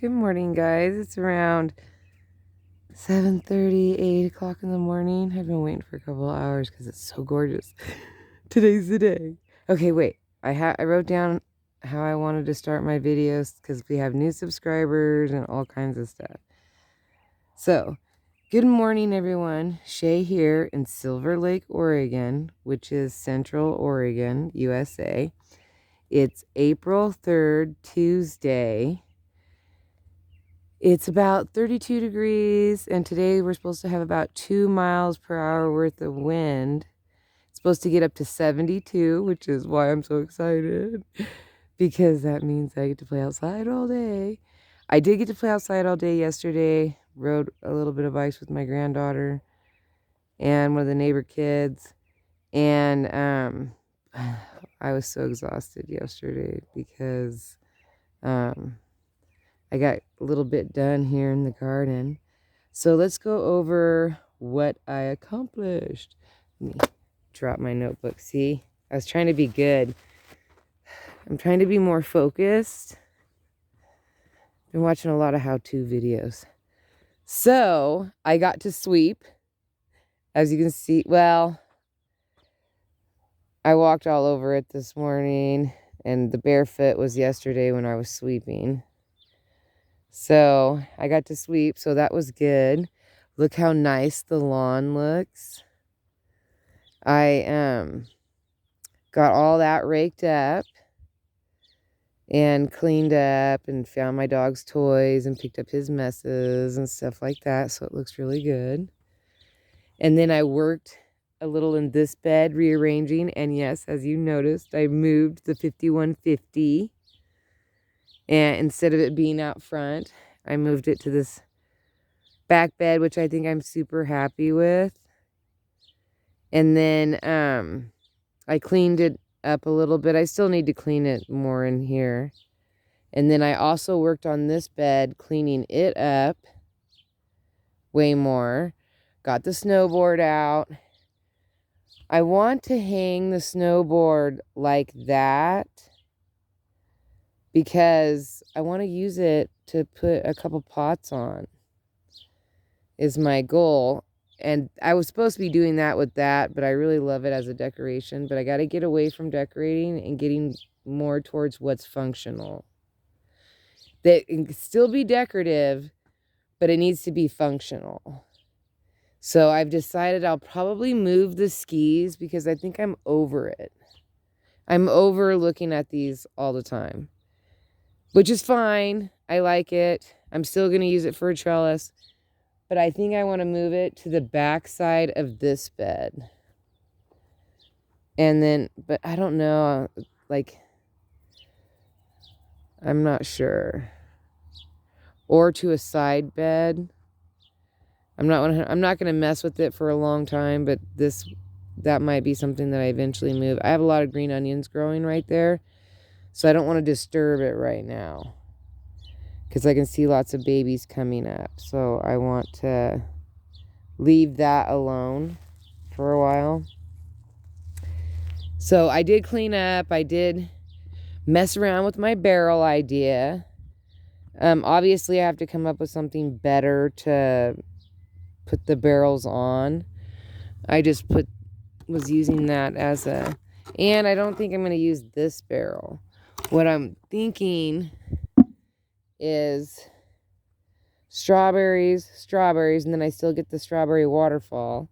Good morning, guys. It's around 7:30, 8 o'clock in the morning. I've been waiting for a couple of hours because it's so gorgeous. Today's the day. Okay, wait. I wrote down how I wanted to start my videos because we have new subscribers and all kinds of stuff. So, good morning, everyone. Shay here in Silver Lake, Oregon, which is Central Oregon, USA. It's April 3rd, Tuesday. It's about 32 degrees, and today we're supposed to have about 2 miles per hour worth of wind. It's supposed to get up to 72, which is why I'm so excited, because that means I get to play outside all day. I did get to play outside all day yesterday, rode a little bit of bikes with my granddaughter and one of the neighbor kids, and I was so exhausted yesterday because I got a little bit done here in the garden. So let's go over what I accomplished. Let me drop my notebook. See, I was trying to be good. I'm trying to be more focused. Been watching a lot of how-to videos. So I got to sweep. As you can see, well, I walked all over it this morning, and the barefoot was yesterday when I was sweeping. So I got to sweep, so that was good. Look how nice the lawn looks. I got all that raked up and cleaned up and found my dog's toys and picked up his messes and stuff like that, so it looks really good. And then I worked a little in this bed rearranging, and yes, as you noticed, I moved the 5150. And instead of it being out front, I moved it to this back bed, which I think I'm super happy with. And then I cleaned it up a little bit. I still need to clean it more in here. And then I also worked on this bed, cleaning it up way more. Got the snowboard out. I want to hang the snowboard like that because I want to use it to put a couple pots on, is my goal. And I was supposed to be doing that with that, but I really love it as a decoration. But I got to get away from decorating and getting more towards what's functional. That can still be decorative, but it needs to be functional. So I've decided I'll probably move the skis because I think I'm over it. I'm over looking at these all the time, which is fine. I like it. I'm still going to use it for a trellis. But I think I want to move it to the back side of this bed. And then, but I don't know, like, I'm not sure. Or to a side bed. I'm not going to mess with it for a long time, but that might be something that I eventually move. I have a lot of green onions growing right there, so I don't want to disturb it right now, because I can see lots of babies coming up. So I want to leave that alone for a while. So I did clean up. I did mess around with my barrel idea. Obviously, I have to come up with something better to put the barrels on. I just was using that as and I don't think I'm going to use this barrel. What I'm thinking is strawberries, and then I still get the strawberry waterfall.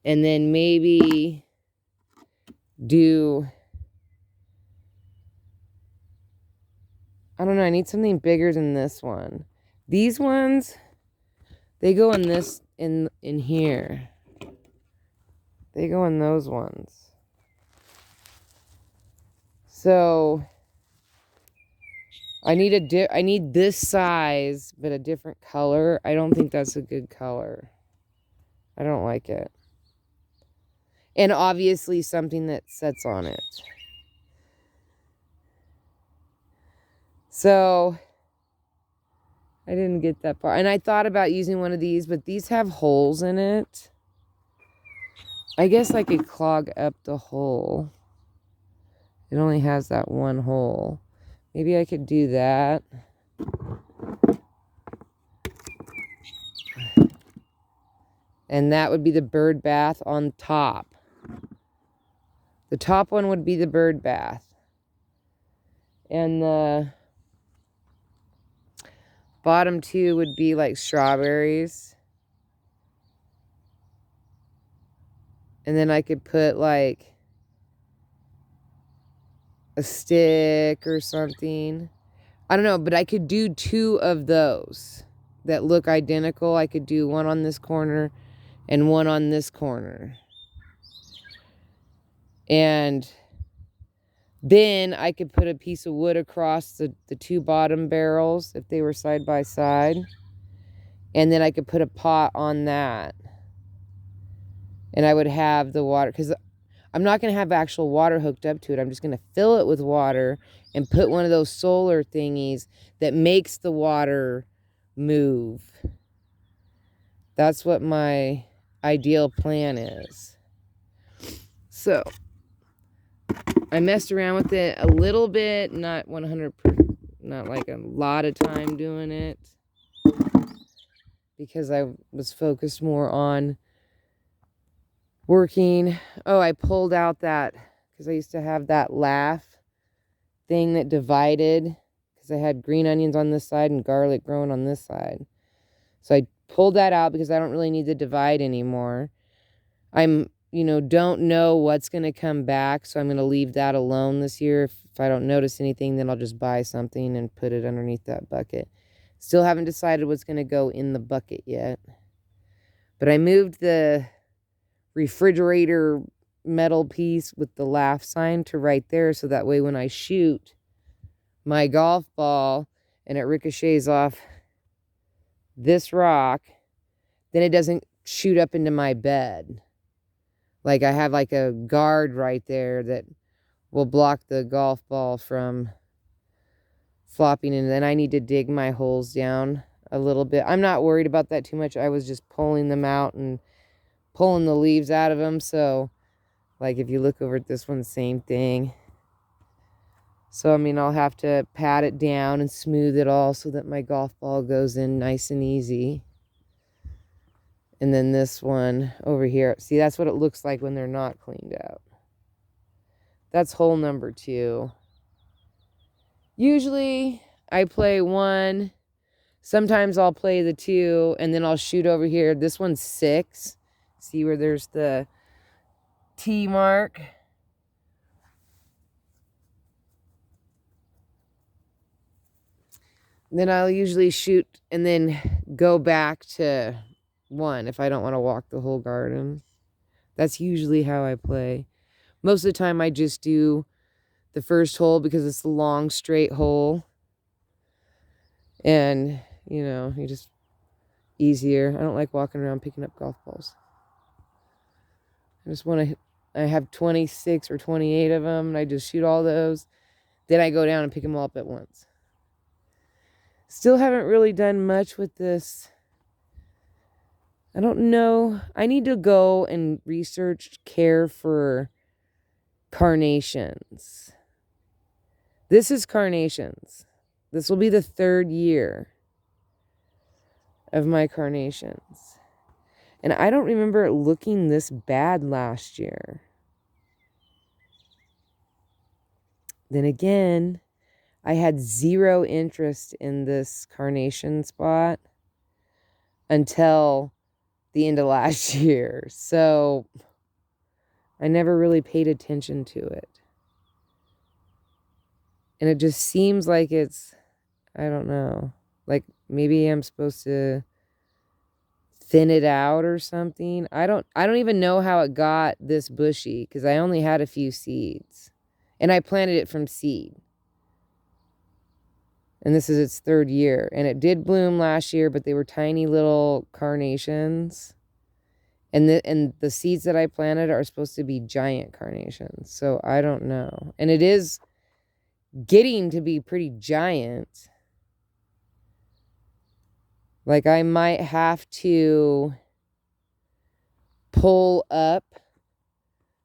And then maybe do, I don't know, I need something bigger than this one. These ones, they go in this, in here. They go in those ones. So I need this size, but a different color. I don't think that's a good color. I don't like it. And obviously something that sets on it. So I didn't get that far. And I thought about using one of these, but these have holes in it. I guess I could clog up the hole. It only has that one hole. Maybe I could do that. And that would be the bird bath on top. The top one would be the bird bath. And the bottom two would be like strawberries. And then I could put like a stick or something. I don't know, but I could do 2 of those that look identical. I could do one on this corner and one on this corner. And then I could put a piece of wood across the 2 bottom barrels if they were side by side. And then I could put a pot on that. And I would have the water, because I'm not going to have actual water hooked up to it. I'm just going to fill it with water and put one of those solar thingies that makes the water move. That's what my ideal plan is. So I messed around with it a little bit, not 100%, not like a lot of time doing it, because I was focused more on working. Oh, I pulled out that, because I used to have that laugh thing that divided, because I had green onions on this side and garlic growing on this side. So I pulled that out because I don't really need the divide anymore. Don't know what's going to come back, so I'm going to leave that alone this year. If I don't notice anything, then I'll just buy something and put it underneath that bucket. Still haven't decided what's going to go in the bucket yet. But I moved the refrigerator metal piece with the laugh sign to right there, so that way when I shoot my golf ball and it ricochets off this rock, then it doesn't shoot up into my bed. Like I have like a guard right there that will block the golf ball from flopping, and then I need to dig my holes down a little bit. I'm not worried about that too much. I was just pulling them out and pulling the leaves out of them. So like if you look over at this one, same thing. So I'll have to pat it down and smooth it all so that my golf ball goes in nice and easy. And then this one over here, see, that's what it looks like when they're not cleaned out. That's hole number 2. Usually I play 1. Sometimes I'll play the 2 and then I'll shoot over here. This one's 6. See where there's the T mark? Then I'll usually shoot and then go back to 1 if I don't want to walk the whole garden. That's usually how I play. Most of the time I just do the first hole because it's the long straight hole. And, you just easier. I don't like walking around picking up golf balls. I have 26 or 28 of them and I just shoot all those. Then I go down and pick them all up at once. Still haven't really done much with this. I don't know. I need to go and research care for carnations. This is carnations. This will be the 3rd year of my carnations. And I don't remember it looking this bad last year. Then again, I had 0 interest in this carnation spot until the end of last year. So I never really paid attention to it. And it just seems like it's, I don't know, like maybe I'm supposed to thin it out or something. I don't even know how it got this bushy because I only had a few seeds. And I planted it from seed. And this is its 3rd year. And it did bloom last year, but they were tiny little carnations. And the seeds that I planted are supposed to be giant carnations. So I don't know. And it is getting to be pretty giant. Like I might have to pull up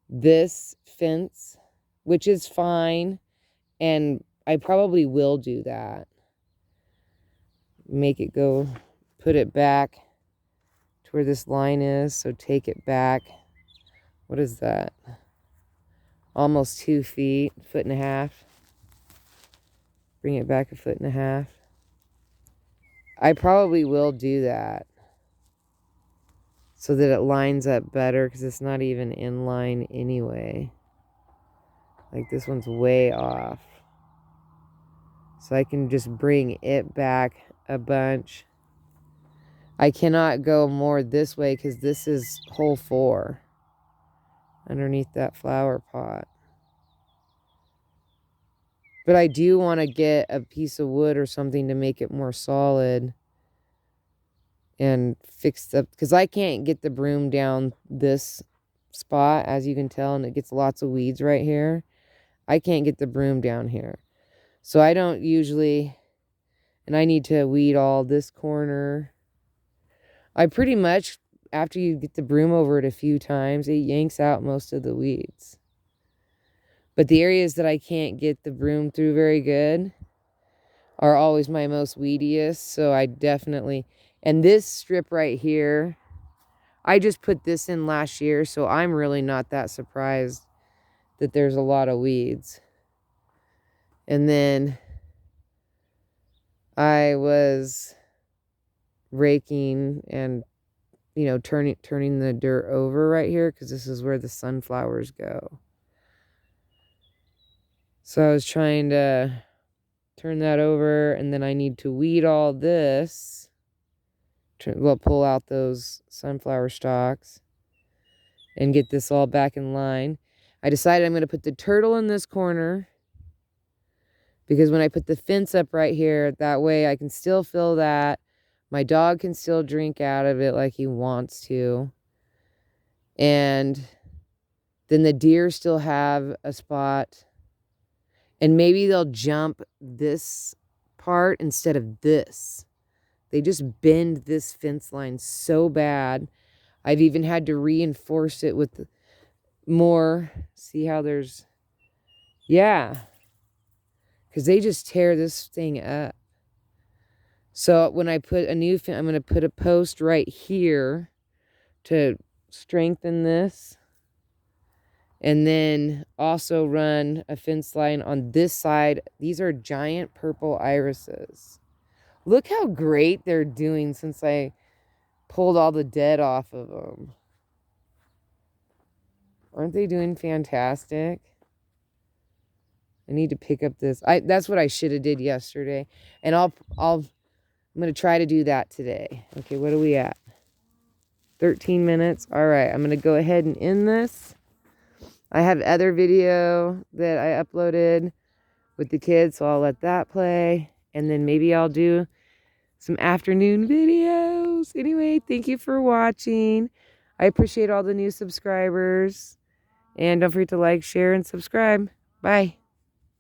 this fence, which is fine. And I probably will do that. Make it go, put it back to where this line is. So take it back. What is that? Almost 2 feet, 1.5 feet. Bring it back 1.5 feet. I probably will do that so that it lines up better, because it's not even in line anyway. Like this one's way off. So I can just bring it back a bunch. I cannot go more this way because this is hole 4 underneath that flower pot. But I do want to get a piece of wood or something to make it more solid and fix up, because I can't get the broom down this spot, as you can tell, and it gets lots of weeds right here. I can't get the broom down here. So I don't usually, and I need to weed all this corner. I pretty much, after you get the broom over it a few times, it yanks out most of the weeds. But the areas that I can't get the broom through very good are always my most weediest. So I definitely, and this strip right here, I just put this in last year, so I'm really not that surprised that there's a lot of weeds. And then I was raking and, you know, turning the dirt over right here, because this is where the sunflowers go. So I was trying to turn that over, and then I need to weed all this. Well, pull out those sunflower stalks and get this all back in line. I decided I'm going to put the turtle in this corner, because when I put the fence up right here, that way I can still fill that. My dog can still drink out of it like he wants to. And then the deer still have a spot. And maybe they'll jump this part instead of this. They just bend this fence line so bad. I've even had to reinforce it with more. See how there's, yeah. Because they just tear this thing up. So when I put a new fence, I'm going to put a post right here to strengthen this. And then also run a fence line on this side. These are giant purple irises. Look how great they're doing since I pulled all the dead off of them. Aren't they doing fantastic? I need to pick up this. That's what I should have did yesterday. And I'm going to try to do that today. Okay, what are we at? 13 minutes. All right, I'm going to go ahead and end this. I have other video that I uploaded with the kids, so I'll let that play. And then maybe I'll do some afternoon videos. Anyway, thank you for watching. I appreciate all the new subscribers. And don't forget to like, share, and subscribe. Bye.